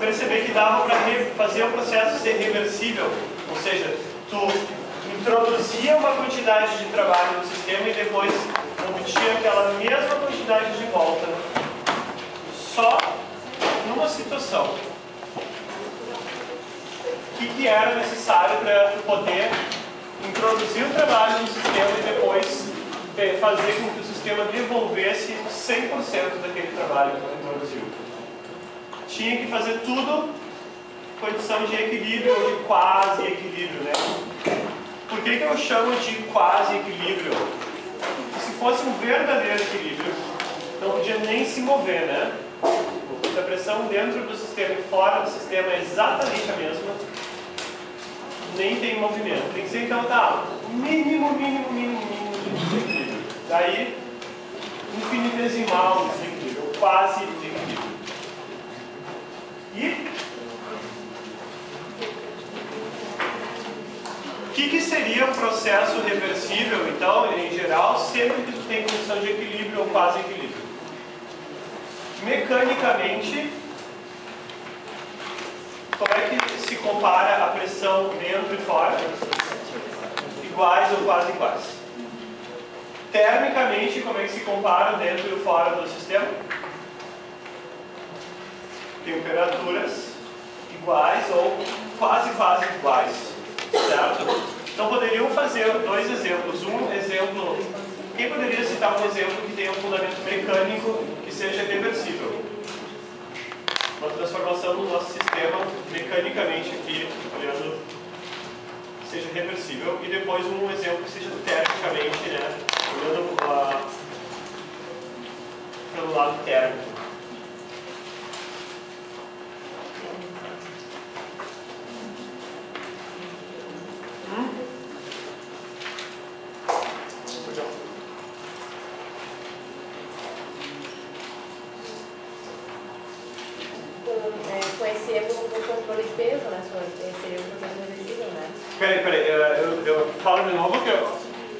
perceber que dava para fazer o processo ser reversível, ou seja, tu introduzia uma quantidade de trabalho no sistema e depois obtinha aquela mesma quantidade de volta, só numa situação. O que era necessário para tu poder introduzir o trabalho no sistema e depois fazer com que o sistema devolvesse 100% daquele trabalho que tu introduziu? Tinha que fazer tudo condição de equilíbrio ou de quase equilíbrio, né? Por que eu chamo de quase equilíbrio? Se fosse um verdadeiro equilíbrio, não podia nem se mover, né? Se a pressão dentro do sistema e fora do sistema é exatamente a mesma, nem tem movimento. Tem que ser, então, tá, mínimo de desequilíbrio. Daí, infinitesimal desequilíbrio, ou quase desequilíbrio. E o que seria um processo reversível, então, em geral, sempre que tu tem condição de equilíbrio ou quase equilíbrio? Mecanicamente, como é que se compara a pressão dentro e fora? Iguais ou quase iguais. Termicamente, como é que se compara dentro e fora do sistema? Temperaturas iguais ou quase iguais, certo? Então poderiam fazer dois exemplos. Um exemplo, quem poderia citar um exemplo que tenha um fundamento mecânico que seja reversível? Uma transformação no nosso sistema mecanicamente aqui, olhando, que seja reversível, e depois um exemplo que seja termicamente, né, olhando pelo lado térmico. Com esse êmbolo do controle de peso, né? Esse seria o processo reversível, né? Peraí, eu falo de novo que eu...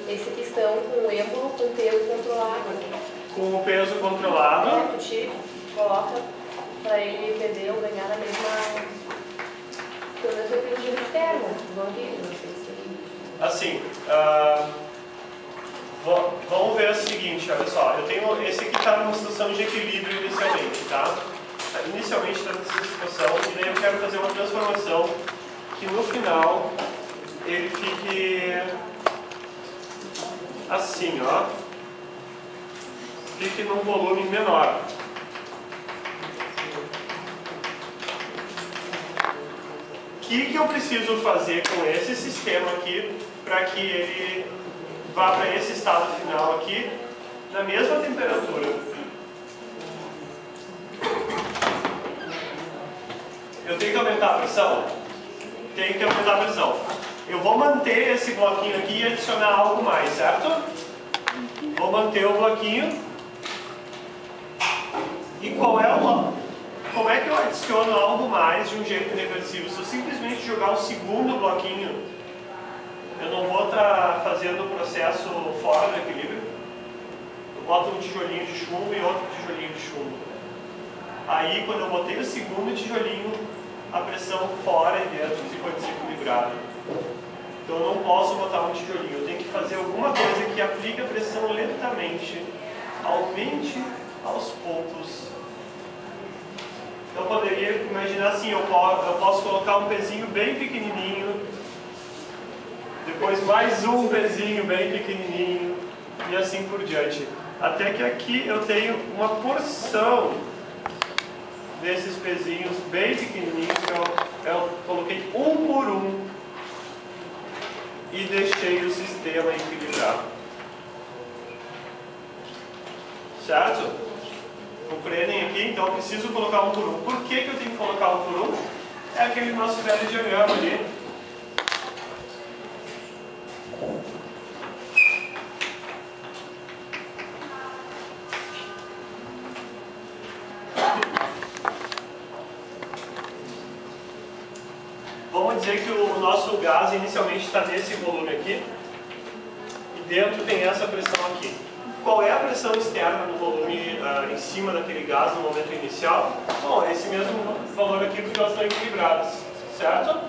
Esse questão com o êmbolo com peso controlado. Com o peso controlado. Tu tira, coloca para ele perder ou ganhar na mesma... pelo menos equilíbrio externo, do ambiente, não sei se... Assim, vamos ver o seguinte, olha só, eu tenho esse aqui está numa situação de equilíbrio inicialmente, tá? Inicialmente está nessa situação e daí eu quero fazer uma transformação que no final ele fique assim, ó, fique num volume menor. O que eu preciso fazer com esse sistema aqui para que ele vá para esse estado final aqui na mesma temperatura? Eu tenho que aumentar a pressão? Tenho que aumentar a pressão. Eu vou manter esse bloquinho aqui e adicionar algo mais, certo? Vou manter o bloquinho. E como é que eu adiciono algo mais de um jeito reversível? Se eu simplesmente jogar um segundo bloquinho, eu não vou estar fazendo o processo fora do equilíbrio. Eu boto um tijolinho de chumbo e outro tijolinho de chumbo. Aí, quando eu botei o segundo tijolinho, a pressão fora e dentro ficou desequilibrada. Então eu não posso botar um tijolinho, eu tenho que fazer alguma coisa que aplique a pressão lentamente, aumente aos poucos. Então eu poderia imaginar assim, eu posso colocar um pezinho bem pequenininho, depois mais um pezinho bem pequenininho e assim por diante. Até que aqui eu tenho uma porção desses pezinhos bem pequenininhos que eu coloquei um por um e deixei o sistema equilibrado. Certo? Compreendem aqui? Então eu preciso colocar um por um. Por que eu tenho que colocar um por um? É aquele nosso velho diagrama ali. Vamos dizer que o nosso gás inicialmente está nesse volume aqui e dentro tem essa pressão aqui. Qual é a pressão externa no volume em cima daquele gás no momento inicial? Bom, esse mesmo valor aqui porque elas estão equilibradas, certo?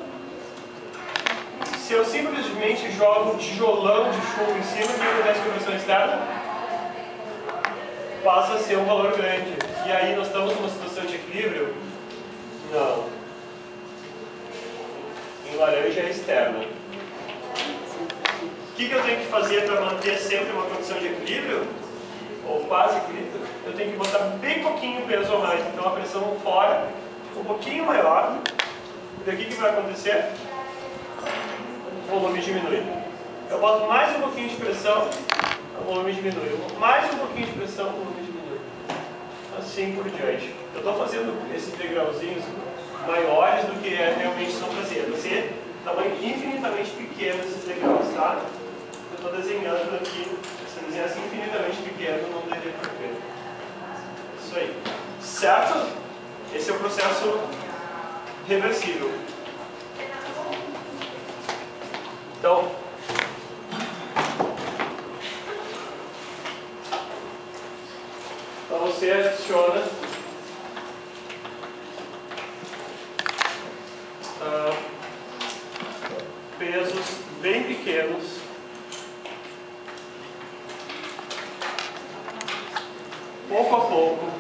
Se eu simplesmente jogo um tijolão de chumbo em cima, o que acontece com a pressão externa? Passa a ser um valor grande. E aí nós estamos numa situação de equilíbrio? Não. Em laranja é externa. O que eu tenho que fazer para manter sempre uma condição de equilíbrio? Ou quase equilíbrio? Eu tenho que botar bem pouquinho peso a mais. Então a pressão fora um pouquinho maior. Daqui que vai acontecer? O volume diminui. Eu boto mais um pouquinho de pressão, o volume diminui. Mais um pouquinho de pressão, o volume diminui. Assim por diante. Eu estou fazendo esses degrauzinhos maiores do que realmente são para ser. Vai ser tamanho infinitamente pequeno esses degraus, tá? Eu estou desenhando aqui. Se eu desenhasse infinitamente pequeno, não daria para ver. Isso aí. Certo? Esse é o processo reversível. Então, você adiciona pesos bem pequenos pouco a pouco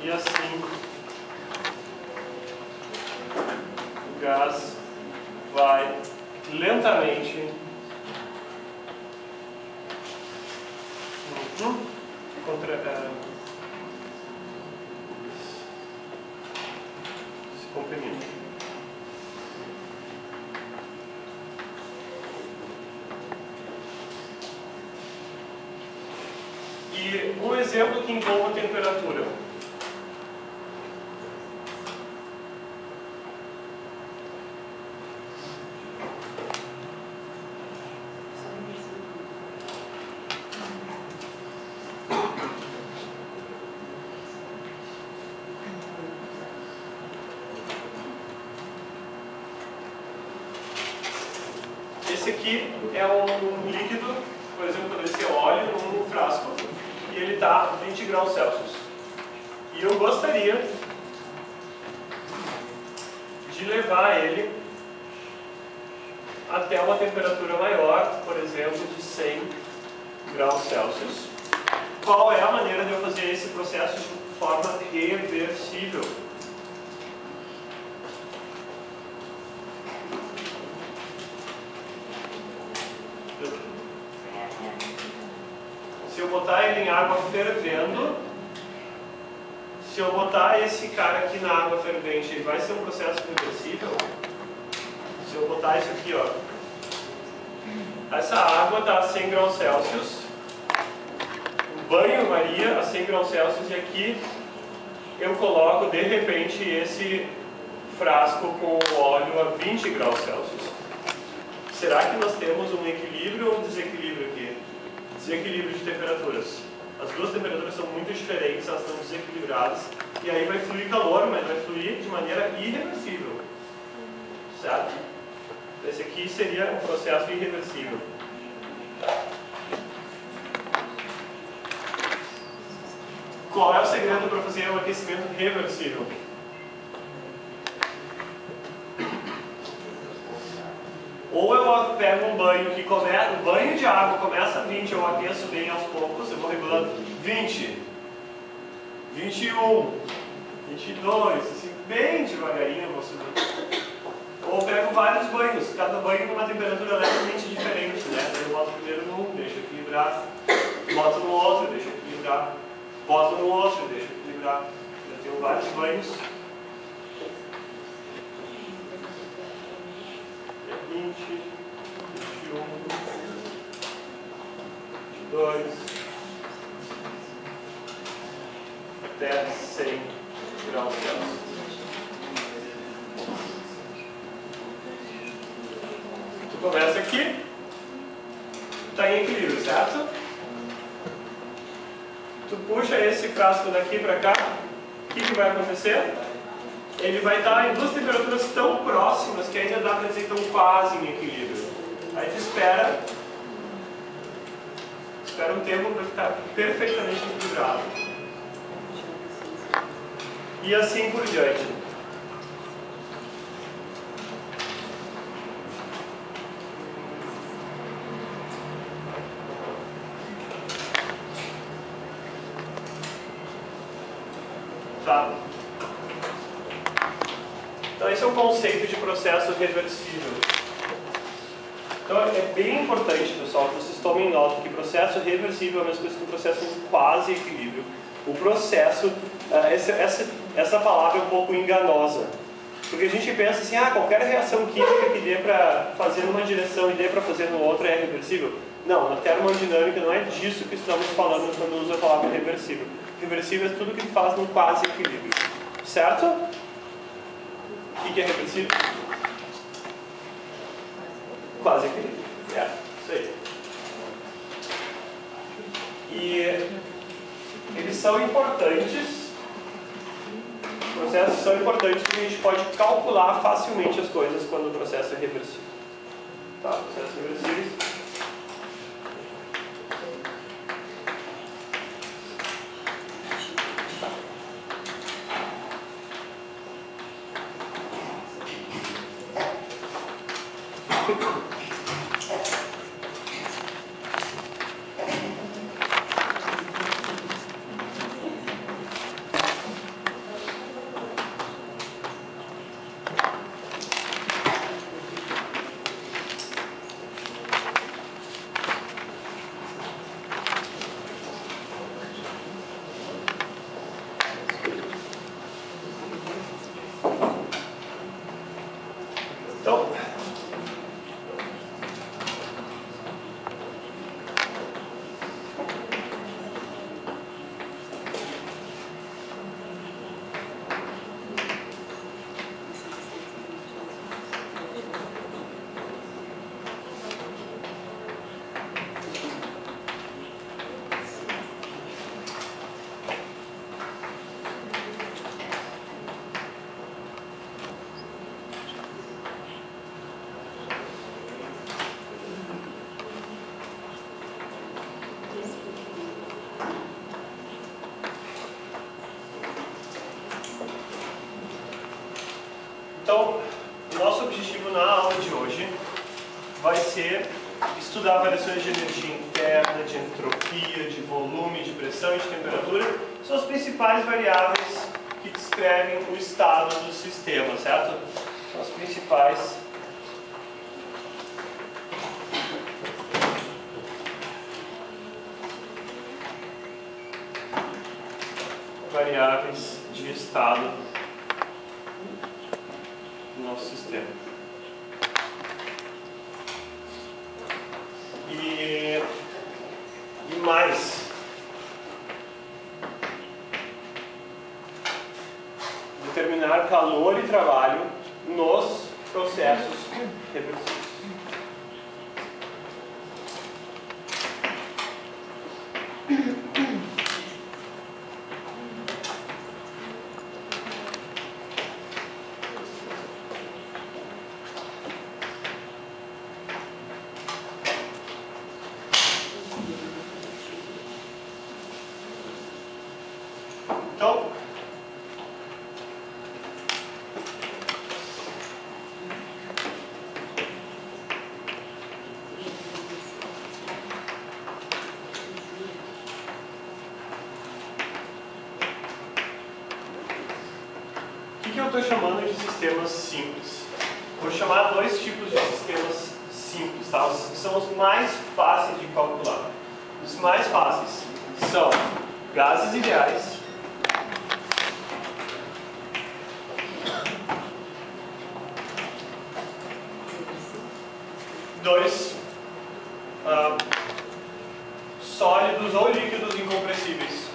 e assim o gás vai lentamente se comprimindo. E um exemplo que envolve temperatura. Esse aqui é um líquido, por exemplo, poderia ser óleo num frasco, e ele está a 20 graus Celsius. E eu gostaria de levar ele até uma temperatura maior, por exemplo, de 100 graus Celsius. Qual é a maneira de eu fazer esse processo de forma reversível? Se eu botar ele em água fervendo, se eu botar esse cara aqui na água fervente, ele vai ser um processo reversível? Se eu botar isso aqui, ó, essa água está a 100 graus Celsius, o banho-maria a 100 graus Celsius, e aqui eu coloco de repente esse frasco com o óleo a 20 graus Celsius. Será que nós temos um equilíbrio ou um desequilíbrio aqui? Desequilíbrio de temperaturas. As duas temperaturas são muito diferentes, elas estão desequilibradas, e aí vai fluir calor, mas vai fluir de maneira irreversível. Certo? Esse aqui seria um processo irreversível. Qual é o segredo para fazer um aquecimento reversível? Ou eu pego um banho que começa, o banho de água começa a 20, eu aqueço bem aos poucos, eu vou regulando 20, 21, 22, assim, bem devagarinho eu vou subindo. Ou eu pego vários banhos, cada banho numa temperatura levemente diferente, né? Daí eu boto primeiro num, deixo equilibrar, boto no outro, deixo equilibrar, boto no outro, deixo equilibrar. Eu tenho vários banhos. 20, 21, 22, até 100 graus Celsius. Tu começa aqui, está em equilíbrio, certo? Tu puxa esse frasco daqui para cá, o que vai acontecer? Ele vai estar em duas temperaturas tão próximas que ainda dá para dizer que estão quase em equilíbrio. Aí tu espera Espera um tempo para ficar perfeitamente equilibrado. E assim por diante. Tá? Então esse é o conceito de processo reversível. Então é bem importante, pessoal, que vocês tomem nota que processo reversível é a mesma coisa que um processo em quase equilíbrio. O processo, essa palavra é um pouco enganosa. Porque a gente pensa assim, qualquer reação química que dê para fazer numa direção e dê para fazer no outro é reversível. Não, na termodinâmica não é disso que estamos falando quando usa a palavra reversível. Reversível é tudo que faz num quase equilíbrio. Certo? O que é reversível? Quase equilíbrio. Isso aí. E eles são importantes, os processos são importantes porque a gente pode calcular facilmente as coisas quando o processo é reversível. Tá? Processos reversíveis. Então, o nosso objetivo na aula de hoje vai ser estudar variações de energia interna, de entropia, de volume, de pressão e de temperatura. São as principais variáveis que descrevem o estado do sistema, certo? São as principais variáveis de estado do nosso sistema. E mais, determinar calor e trabalho nos processos reversíveis. Então, o que eu estou chamando de sistemas simples? Vou chamar dois tipos de sistemas simples, tá? Que são os mais fáceis de calcular. Os mais fáceis são gases ideais, sólidos ou líquidos incompressíveis.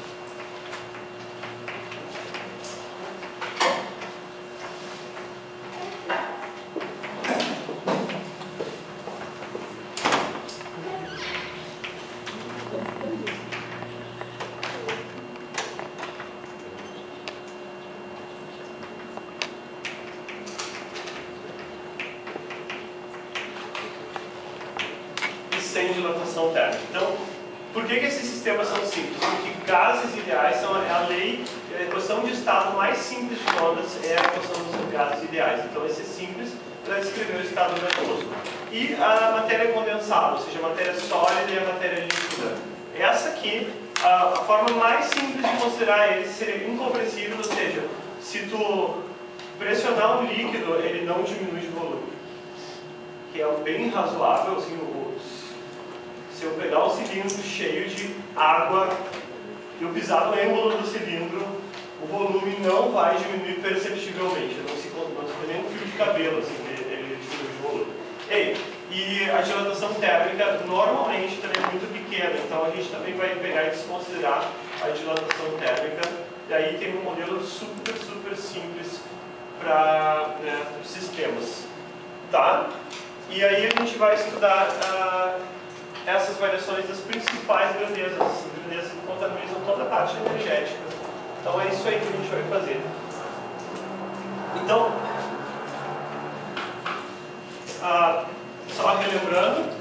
Sem dilatação térmica. Então, Por que esses sistemas são simples? Porque gases ideais são a lei, a equação de estado mais simples de todas é a equação dos gases ideais. Então esse é simples para descrever o estado gasoso. E a matéria condensada, ou seja, a matéria sólida e a matéria líquida. Essa aqui, a forma mais simples de considerar eles seria incompressível, ou seja, se tu pressionar um líquido, ele não diminui de volume. Que é bem razoável, assim, se eu pegar um cilindro cheio de água e eu pisar no êmbolo do cilindro, o volume não vai diminuir perceptivelmente, não se vê nem um fio de cabelo, assim, ele diminui de volume. E a dilatação térmica normalmente também é muito pequena, então a gente também vai pegar e desconsiderar a dilatação térmica, e aí tem um modelo super simples para sistemas. Tá? E aí a gente vai estudar essas variações das principais grandezas. Essas grandezas que contabilizam toda a parte energética. Então é isso aí que a gente vai fazer. Então, só relembrando,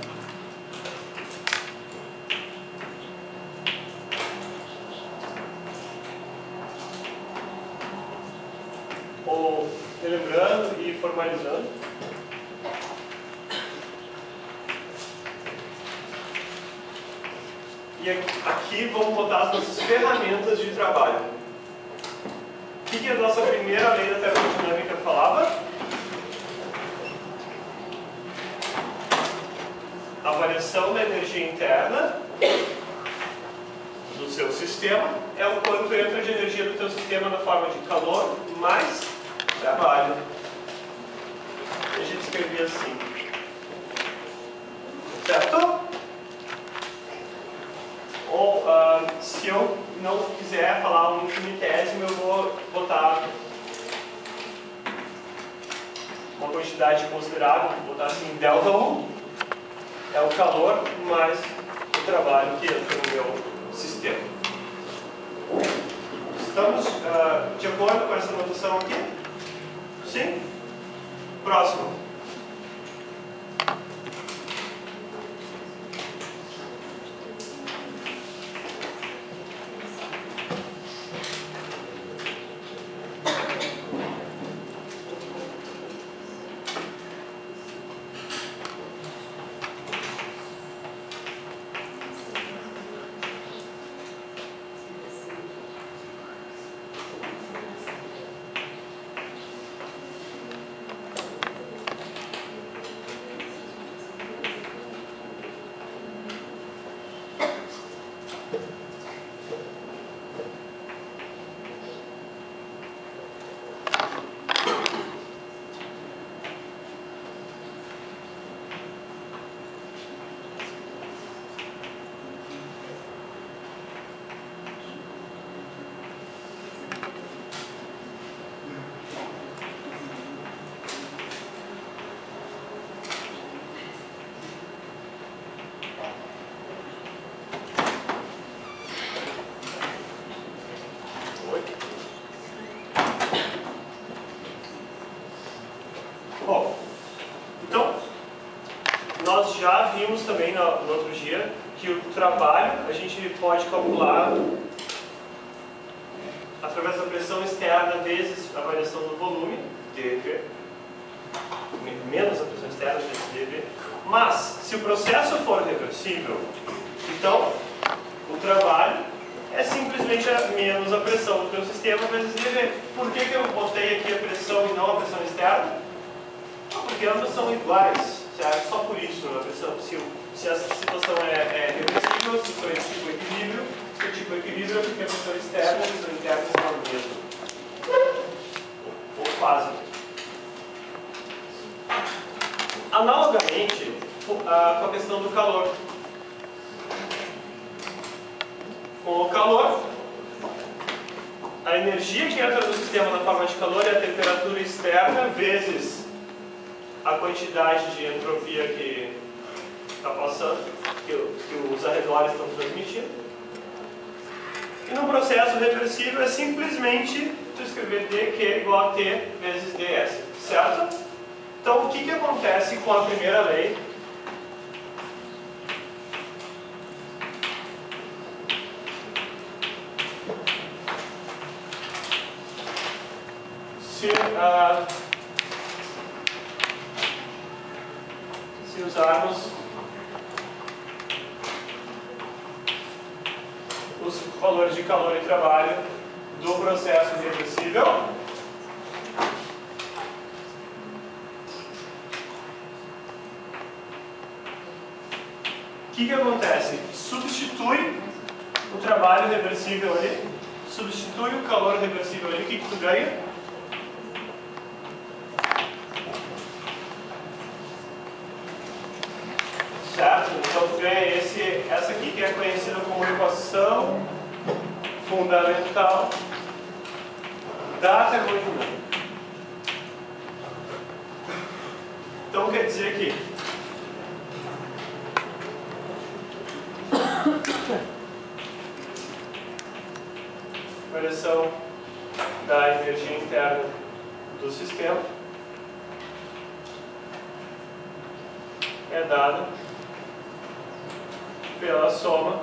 e formalizando. E aqui vamos botar as nossas ferramentas de trabalho. O que a nossa primeira lei da termodinâmica falava? A variação da energia interna do seu sistema é o quanto entra de energia do teu sistema na forma de calor mais trabalho. A gente escrevia assim. Certo? Ou, se eu não quiser falar um infinitésimo, eu vou botar uma quantidade considerável, vou botar assim, ΔU é o calor mais o trabalho que entra no meu sistema. Estamos de acordo com essa notação aqui? Sim? Próximo. Bom, então, nós já vimos também no outro dia que o trabalho a gente pode calcular através da pressão externa vezes a variação do volume, dV, menos a pressão externa vezes dV. Mas, se o processo for reversível, então o trabalho é simplesmente menos a pressão do teu sistema vezes dV. Por que eu botei aqui a pressão e não a pressão externa? Porque ambas são iguais, certo? Só por isso, a pressão, se a situação é reversível, se for tipo equilíbrio, se for tipo equilíbrio é porque a pressão externa e a pressão interna são a mesma. Ou quase. Analogamente, com a questão do calor. Com o calor, a energia que entra no sistema na forma de calor é a temperatura externa vezes a quantidade de entropia que está passando, que os arredores estão transmitindo. E no processo reversível é simplesmente tu escrever dQ igual a T vezes ds, certo? Então o que acontece com a primeira lei? se usarmos os valores de calor e trabalho do processo reversível, o que acontece? Substitui o trabalho reversível ali, substitui o calor reversível ali, o que tu ganha? Certo? Então tu ganha essa aqui que é conhecida como equação fundamental da termodinâmica. Então quer dizer que variação da energia interna do sistema é dada pela soma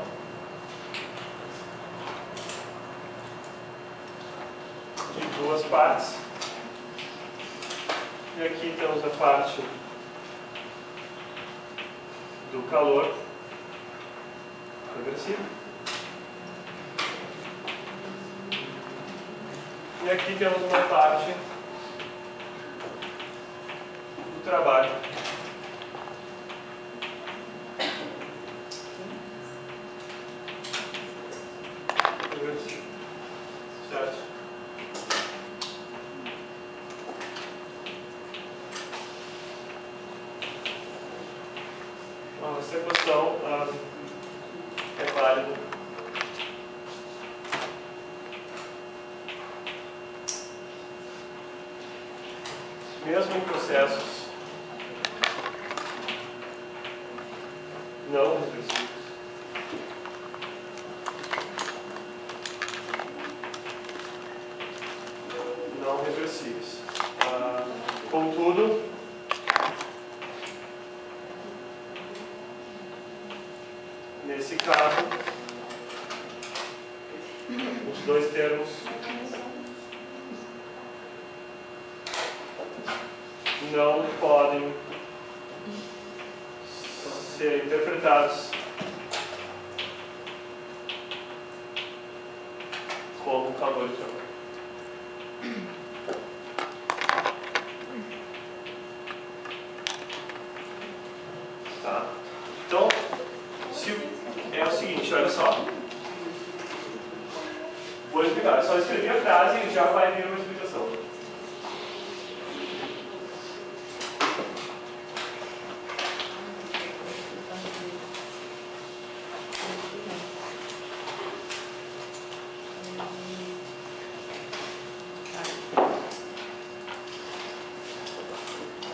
de duas partes. E aqui temos a parte do calor reversível. E aqui temos uma parte do trabalho reversível. Certo? Então, essa equação é válida mesmo em processos não reversíveis. Não reversíveis. Contudo, nesse caso, os dois termos não podem ser interpretados como calor e trabalho. Tá? Então, é o seguinte, olha só. Vou explicar, só escrever a frase e já vai vir uma explicação.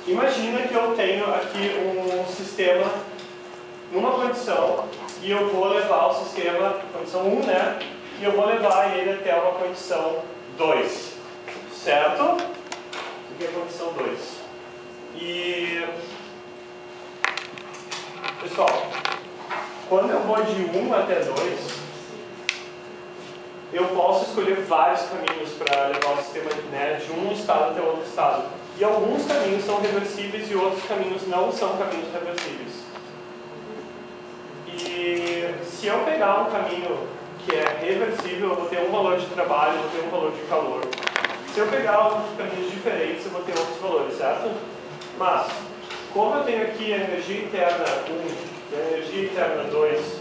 Imagina que eu tenho aqui um sistema numa condição e eu vou levar o sistema, condição 1, né? E eu vou levar ele até uma condição 2. Certo? Aqui é a condição 2. E, pessoal, quando eu vou de 1 até 2, eu posso escolher vários caminhos para levar o sistema, né, de um estado até outro estado. E alguns caminhos são reversíveis e outros caminhos não são caminhos reversíveis. E se eu pegar um caminho que é reversível, eu vou ter um valor de trabalho, eu vou ter um valor de calor. Se eu pegar alguns caminhos diferentes, eu vou ter outros valores, certo? Mas, como eu tenho aqui a energia interna 1 e a energia interna 2,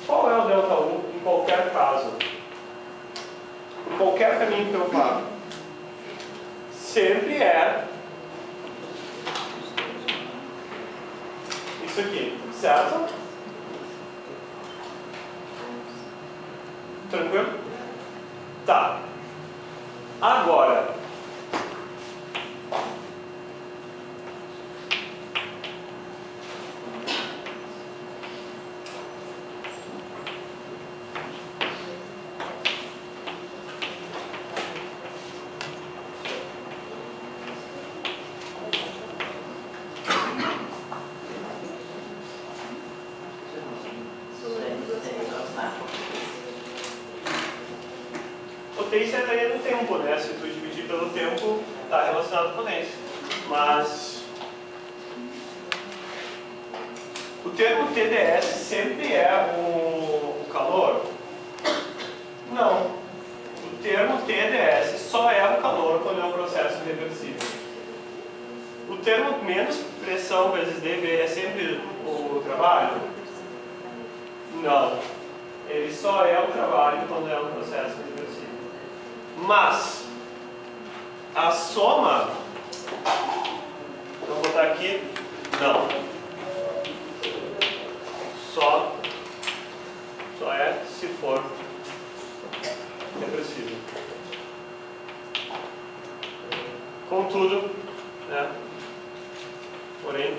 qual é o delta 1 em qualquer caso? Em qualquer caminho que eu vá, sempre é isso aqui, certo? Tranquilo? Tá. Agora, potência daí é no tempo, né? Se tu dividir pelo tempo, está relacionado com potência. Mas o termo TDS sempre é o calor? Não. O termo TDS só é o calor quando é um processo reversível. O termo menos pressão vezes dV é sempre o trabalho? Não. Ele só é o trabalho quando é um processo reversível. Mas a soma, vou botar aqui, não. Só é se for reversível. Contudo, né? Porém,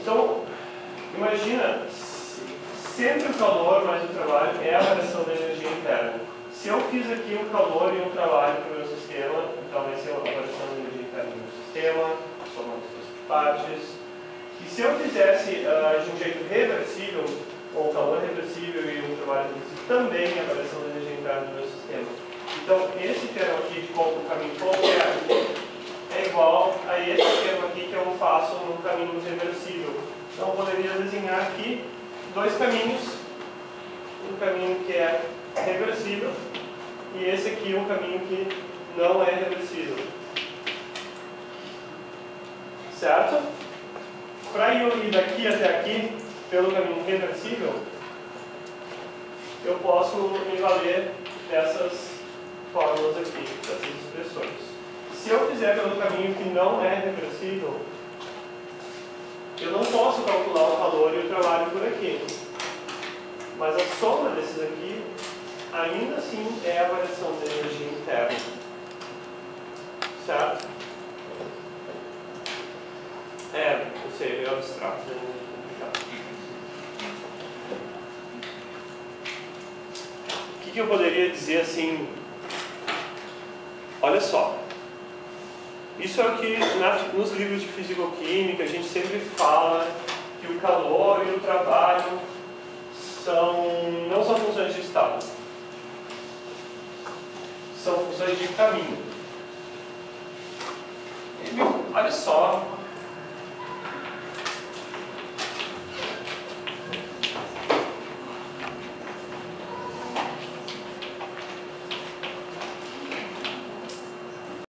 então, imagina, sempre o calor mais o trabalho é a variação da energia interna. Se eu fiz aqui um calor e um trabalho para o meu sistema, então vai ser a variação da energia interna do meu sistema, somando as duas partes. E se eu fizesse de um jeito reversível, ou calor reversível e um trabalho reversível, também a variação da energia interna do meu sistema. Então, esse termo aqui de o caminho qualquer é igual a esse termo aqui que eu faço no caminho reversível. Então eu poderia desenhar aqui dois caminhos, um caminho que é reversível e esse aqui um caminho que não é reversível. Certo? Para eu ir daqui até aqui pelo caminho reversível, eu posso me valer dessas fórmulas aqui, dessas expressões. Se eu fizer pelo caminho que não é reversível, eu não posso calcular o calor e o trabalho por aqui. Mas a soma desses aqui, ainda assim, é a variação da energia interna. Certo? Eu sei, é abstrato, é complicado. O que eu poderia dizer assim? Olha só. Isso é o que nos livros de fisicoquímica a gente sempre fala que o calor e o trabalho não são funções de estado, são funções de caminho. E, olha só,